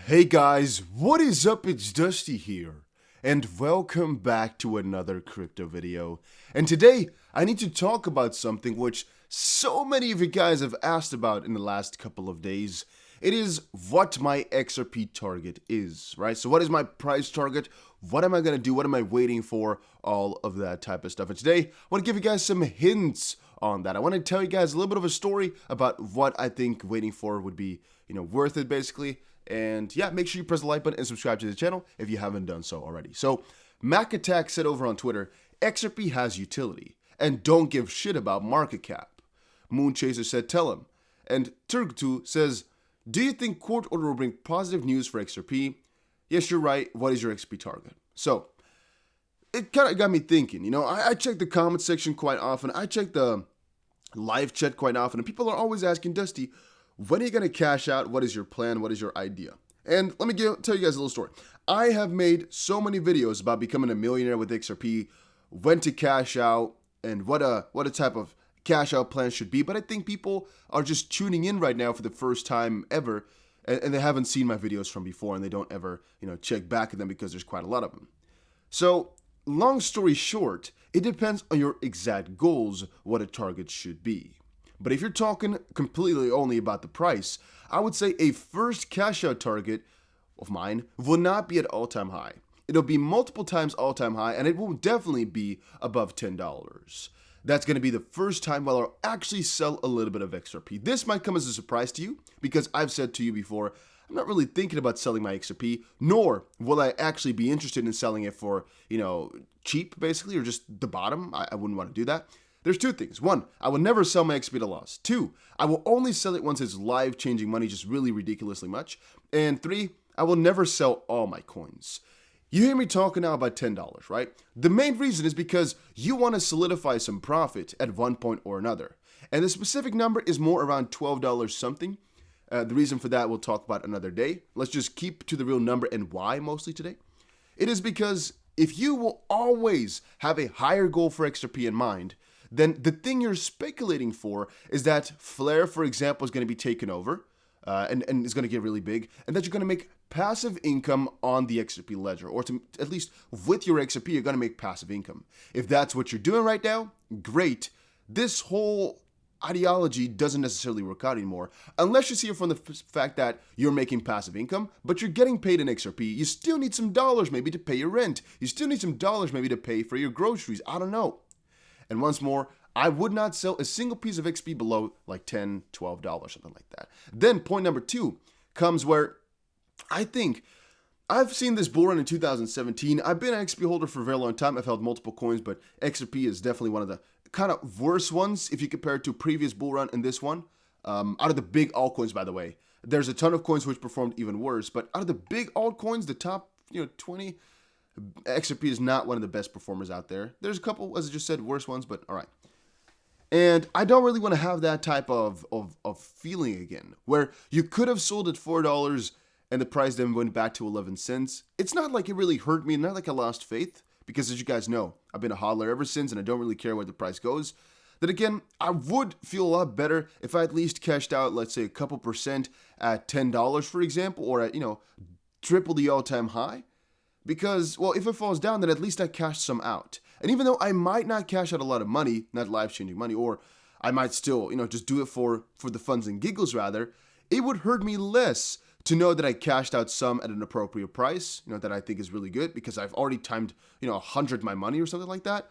Hey guys, what is up? It's Dusty here, and welcome back to another crypto video. And today, I need to talk about something which so many of you guys have asked about in the last couple of days. It is what my XRP target is, right? So what is my price target? What am I going to do? What am I waiting for? All of that type of stuff. And today, I want to give you guys some hints on that. I want to tell you guys a little bit of a story about what I think waiting for would be, worth it basically. And yeah, make sure you press the like button and subscribe to the channel if you haven't done so already. So, Mac Attack said over on Twitter, XRP has utility and don't give shit about market cap. Moonchaser said, tell him. And Turgtu says, do you think court order will bring positive news for XRP? Yes, you're right. What is your XRP target? So, it kind of got me thinking. I check the comment section quite often. I check the live chat quite often. And people are always asking, Dusty, when are you going to cash out? What is your plan? What is your idea? And let me tell you guys a little story. I have made so many videos about becoming a millionaire with XRP, when to cash out, and what a type of cash out plan should be. But I think people are just tuning in right now for the first time ever, and they haven't seen my videos from before, and they don't ever, check back at them because there's quite a lot of them. So, long story short, it depends on your exact goals what a target should be. But if you're talking completely only about the price, I would say a first cash out target of mine will not be at all-time high. It'll be multiple times all-time high, and it will definitely be above $10. That's going to be the first time where I'll actually sell a little bit of XRP. This might come as a surprise to you, because I've said to you before, I'm not really thinking about selling my XRP, nor will I actually be interested in selling it for, cheap, basically, or just the bottom. I wouldn't want to do that. There's two things. One, I will never sell my XP at a loss. Two, I will only sell it once it's life-changing money, just really ridiculously much. And three, I will never sell all my coins. You hear me talking now about $10, right? The main reason is because you want to solidify some profit at one point or another. And the specific number is more around $12 something. The reason for that we'll talk about another day. Let's just keep to the real number and why mostly today. It is because if you will always have a higher goal for XRP in mind, then the thing you're speculating for is that Flare, for example, is going to be taken over and is going to get really big, and that you're going to make passive income on the XRP ledger, or at least with your XRP, you're going to make passive income. If that's what you're doing right now, great. This whole ideology doesn't necessarily work out anymore, unless you see it from the fact that you're making passive income, but you're getting paid in XRP. You still need some dollars maybe to pay your rent. You still need some dollars maybe to pay for your groceries. I don't know. And once more, I would not sell a single piece of XP below like $10, $12, something like that. Then point number two comes where I think I've seen this bull run in 2017. I've been an XP holder for a very long time. I've held multiple coins, but XRP is definitely one of the kind of worst ones if you compare it to previous bull run and this one. Out of the big altcoins, by the way, there's a ton of coins which performed even worse. But out of the big altcoins, the top 20, XRP is not one of the best performers out there. There's a couple, as I just said, worse ones, but all right. And I don't really want to have that type of feeling again, where you could have sold at $4 and the price then went back to 11 cents. It's not like it really hurt me, not like I lost faith, because as you guys know, I've been a hodler ever since, and I don't really care where the price goes. Then again, I would feel a lot better if I at least cashed out, let's say, a couple percent at $10, for example, or at, triple the all-time high. Because, well, if it falls down, then at least I cashed some out. And even though I might not cash out a lot of money, not life-changing money, or I might still, just do it for the funs and giggles rather, it would hurt me less to know that I cashed out some at an appropriate price, that I think is really good because I've already timed, 100 my money or something like that,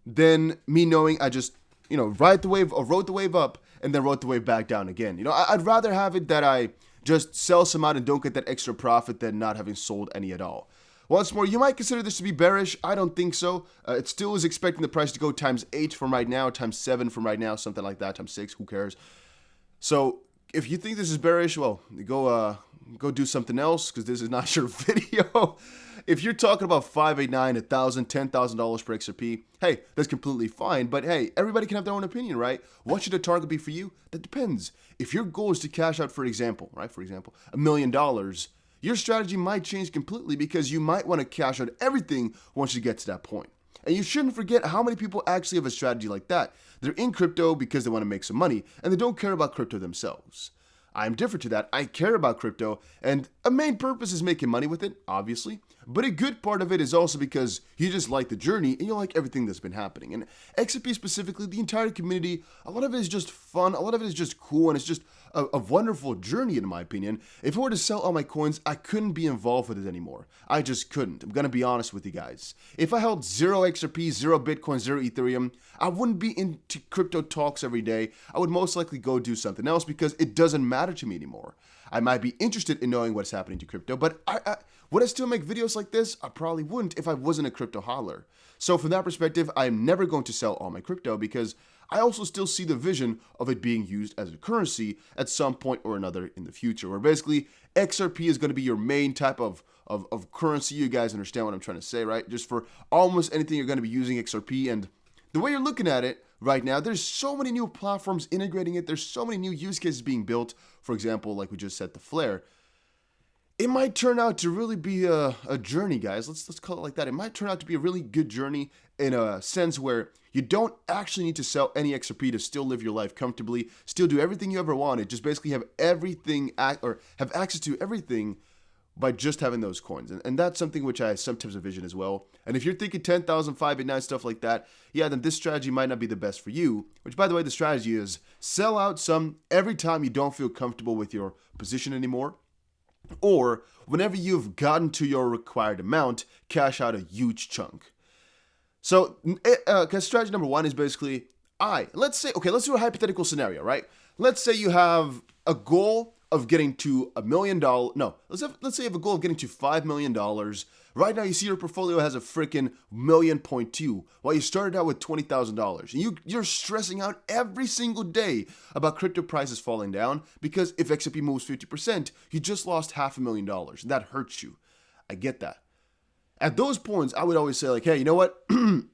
than me knowing I just, rode the wave up and then rode the wave back down again. I'd rather have it that I just sell some out and don't get that extra profit than not having sold any at all. Once more, you might consider this to be bearish. I don't think so. It still is expecting the price to go times 8 from right now, times 7 from right now, something like that, times 6, who cares? So if you think this is bearish, well, go do something else, because this is not your video. If you're talking about $589, $1,000, $10,000 per XRP, hey, that's completely fine. But hey, everybody can have their own opinion, right? What should a target be for you? That depends. If your goal is to cash out, for example, $1 million, your strategy might change completely because you might want to cash out everything once you get to that point. And you shouldn't forget how many people actually have a strategy like that. They're in crypto because they want to make some money, and they don't care about crypto themselves. I'm different to that. I care about crypto, and a main purpose is making money with it, obviously. But a good part of it is also because you just like the journey and you like everything that's been happening. And XRP specifically, the entire community, a lot of it is just fun, a lot of it is just cool, and it's just a wonderful journey in my opinion. If I were to sell all my coins, I couldn't be involved with it anymore. I just couldn't. I'm going to be honest with you guys. If I held 0 XRP, 0 Bitcoin, 0 Ethereum, I wouldn't be into crypto talks every day. I would most likely go do something else because it doesn't matter to me anymore. I might be interested in knowing what's happening to crypto, but would I still make videos like this? I probably wouldn't if I wasn't a crypto hodler. So from that perspective, I'm never going to sell all my crypto because I also still see the vision of it being used as a currency at some point or another in the future, where basically XRP is going to be your main type of currency. You guys understand what I'm trying to say, right? Just for almost anything you're going to be using XRP, and the way you're looking at it right now, there's so many new platforms integrating it. There's so many new use cases being built. For example, like we just said, the Flare. It might turn out to really be a journey, guys. Let's call it like that. It might turn out to be a really good journey in a sense where you don't actually need to sell any XRP to still live your life comfortably, still do everything you ever wanted, just basically have everything or have access to everything by just having those coins. And that's something which I sometimes envision as well. And if you're thinking 10,000, 589, stuff like that, yeah, then this strategy might not be the best for you, which by the way, the strategy is sell out some every time you don't feel comfortable with your position anymore. Or whenever you've gotten to your required amount, cash out a huge chunk. So strategy number one is basically, let's do a hypothetical scenario, right? Let's say you have a goal of getting to $1 million. No, let's say you have a goal of getting to $5 million. Right now, you see your portfolio has a freaking $1.2 million, while you started out with $20,000. And you're stressing out every single day about crypto prices falling down because if XRP moves 50%, you just lost $500,000. That hurts you. I get that. At those points, I would always say like, hey, you know what?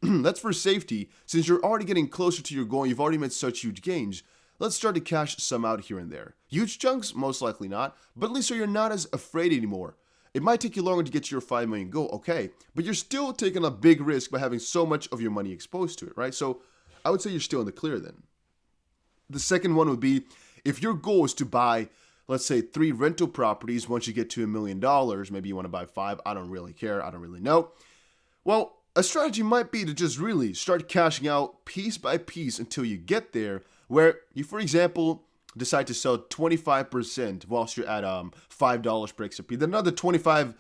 That's for safety. Since you're already getting closer to your goal, you've already made such huge gains. Let's start to cash some out here and there. Huge chunks? Most likely not, but at least so you're not as afraid anymore. It might take you longer to get to your 5 million goal, okay, but you're still taking a big risk by having so much of your money exposed to it, right? So I would say you're still in the clear then. The second one would be if your goal is to buy, let's say, 3 rental properties once you get to $1 million, maybe you want to buy 5, I don't really care, I don't really know. Well, a strategy might be to just really start cashing out piece by piece until you get there, where you, for example, decide to sell 25% whilst you're at $5 per XRP, then another 25%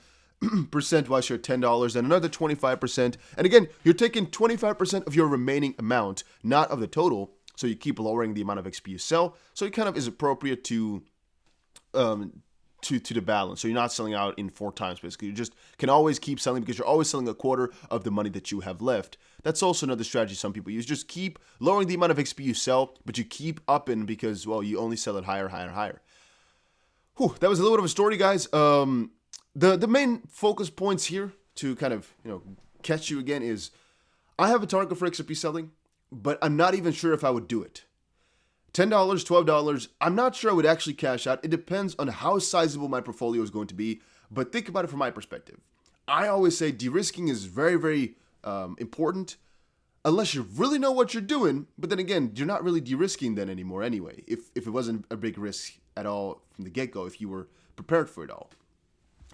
whilst you're at $10, then another 25%. And again, you're taking 25% of your remaining amount, not of the total. So you keep lowering the amount of XP you sell. So it kind of is appropriate to the balance. So you're not selling out in 4 times, basically. You just can always keep selling because you're always selling a quarter of the money that you have left. That's also another strategy some people use. Just keep lowering the amount of XP you sell, but you keep upping because, well, you only sell it higher, higher, higher. Whew, that was a little bit of a story, guys. The main focus points here to kind of, catch you again is I have a target for XRP selling, but I'm not even sure if I would do it. $10, $12, I'm not sure I would actually cash out. It depends on how sizable my portfolio is going to be, but think about it from my perspective. I always say de-risking is very, very important unless you really know what you're doing, but then again, you're not really de-risking then anymore anyway, if it wasn't a big risk at all from the get-go, if you were prepared for it all.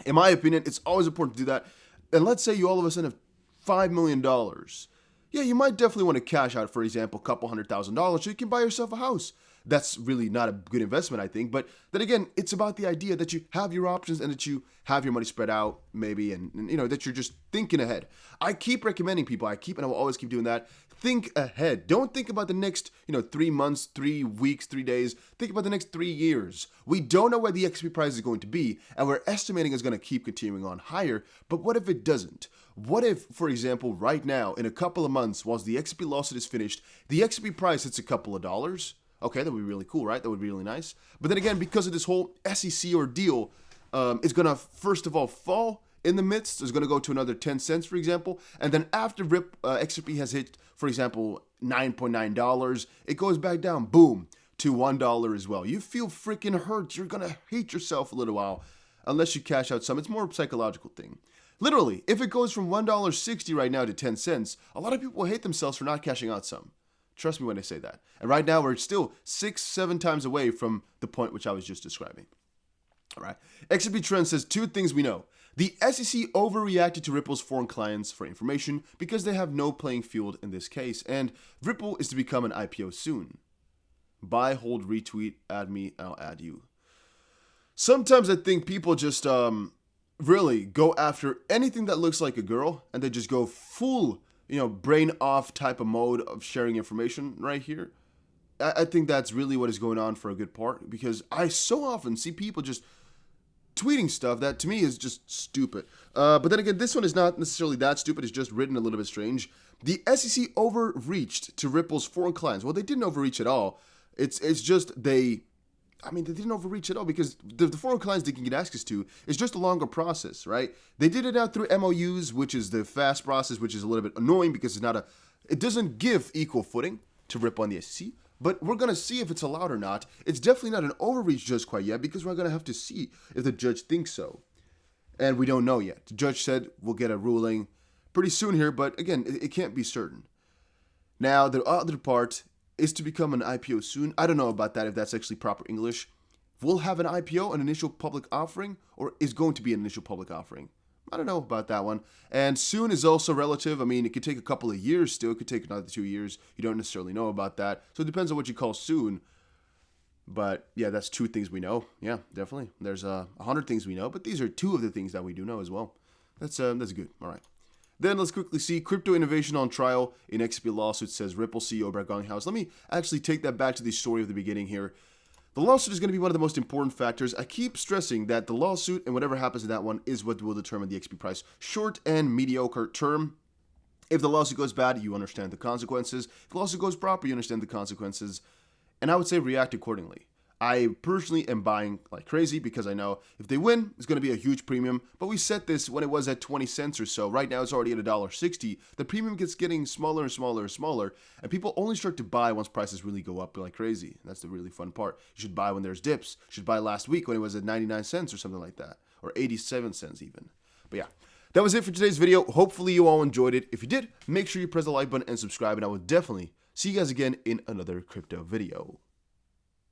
In my opinion, it's always important to do that. And let's say you all of a sudden have $5 million. Yeah, you might definitely want to cash out, for example, a couple $100,000 so you can buy yourself a house. That's really not a good investment, I think. But then again, it's about the idea that you have your options and that you have your money spread out, maybe, and that you're just thinking ahead. I keep recommending people, and I will always keep doing that. Think ahead. Don't think about the next, 3 months, 3 weeks, 3 days. Think about the next 3 years. We don't know where the XP price is going to be, and we're estimating it's going to keep continuing on higher. But what if it doesn't? What if, for example, right now, in a couple of months, whilst the XP lawsuit is finished, the XP price hits a couple of dollars? Okay, that would be really cool, right? That would be really nice. But then again, because of this whole SEC ordeal, it's going to, first of all, fall in the midst. It's going to go to another 10 cents, for example. And then after XRP has hit, for example, $9.9, it goes back down, boom, to $1 as well. You feel freaking hurt. You're going to hate yourself a little while unless you cash out some. It's more of a psychological thing. Literally, if it goes from $1.60 right now to 10 cents, a lot of people will hate themselves for not cashing out some. Trust me when I say that. And right now, we're still 6-7 times away from the point which I was just describing. All right. XRP Trend says 2 things we know. The SEC overreacted to Ripple's foreign clients for information because they have no playing field in this case, and Ripple is to become an IPO soon. Buy, hold, retweet, add me, I'll add you. Sometimes I think people just really go after anything that looks like a girl, and they just go full, brain off type of mode of sharing information right here. I think that's really what is going on for a good part, because I so often see people just tweeting stuff that to me is just stupid. But then again, this one is not necessarily that stupid. It's just written a little bit strange. The SEC overreached to Ripple's foreign clients. Well, they didn't overreach at all. It's just they didn't overreach at all, because the foreign clients they can get access to is just a longer process, right? They did it out through MOUs, which is the fast process, which is a little bit annoying because it doesn't give equal footing to Ripple on the SEC. But we're going to see if it's allowed or not. It's definitely not an overreach just quite yet, because we're going to have to see if the judge thinks so. And we don't know yet. The judge said we'll get a ruling pretty soon here, but again, it can't be certain. Now, the other part is to become an IPO soon. I don't know about that, if that's actually proper English. We'll have an IPO, an initial public offering, or is going to be an initial public offering. I don't know about that one. And soon is also relative. I mean, it could take a couple of years still. It could take another 2 years. You don't necessarily know about that. So it depends on what you call soon. But yeah, that's 2 things we know. Yeah, definitely. There's 100 things we know, but these are 2 of the things that we do know as well. That's good. All right. Then let's quickly see crypto innovation on trial in XP lawsuit, says Ripple CEO Brett Gonghouse. Let me actually take that back to the story of the beginning here. The lawsuit is going to be one of the most important factors. I keep stressing that the lawsuit and whatever happens in that one is what will determine the XP price. Short and mediocre term. If the lawsuit goes bad, you understand the consequences. If the lawsuit goes proper, you understand the consequences. And I would say react accordingly. I personally am buying like crazy because I know if they win, it's going to be a huge premium. But we set this when it was at 20 cents or so. Right now, it's already at $1.60. The premium gets getting smaller and smaller and smaller. And people only start to buy once prices really go up like crazy. That's the really fun part. You should buy when there's dips. You should buy last week when it was at 99 cents or something like that. Or 87 cents even. But yeah, that was it for today's video. Hopefully you all enjoyed it. If you did, make sure you press the like button and subscribe. And I will definitely see you guys again in another crypto video.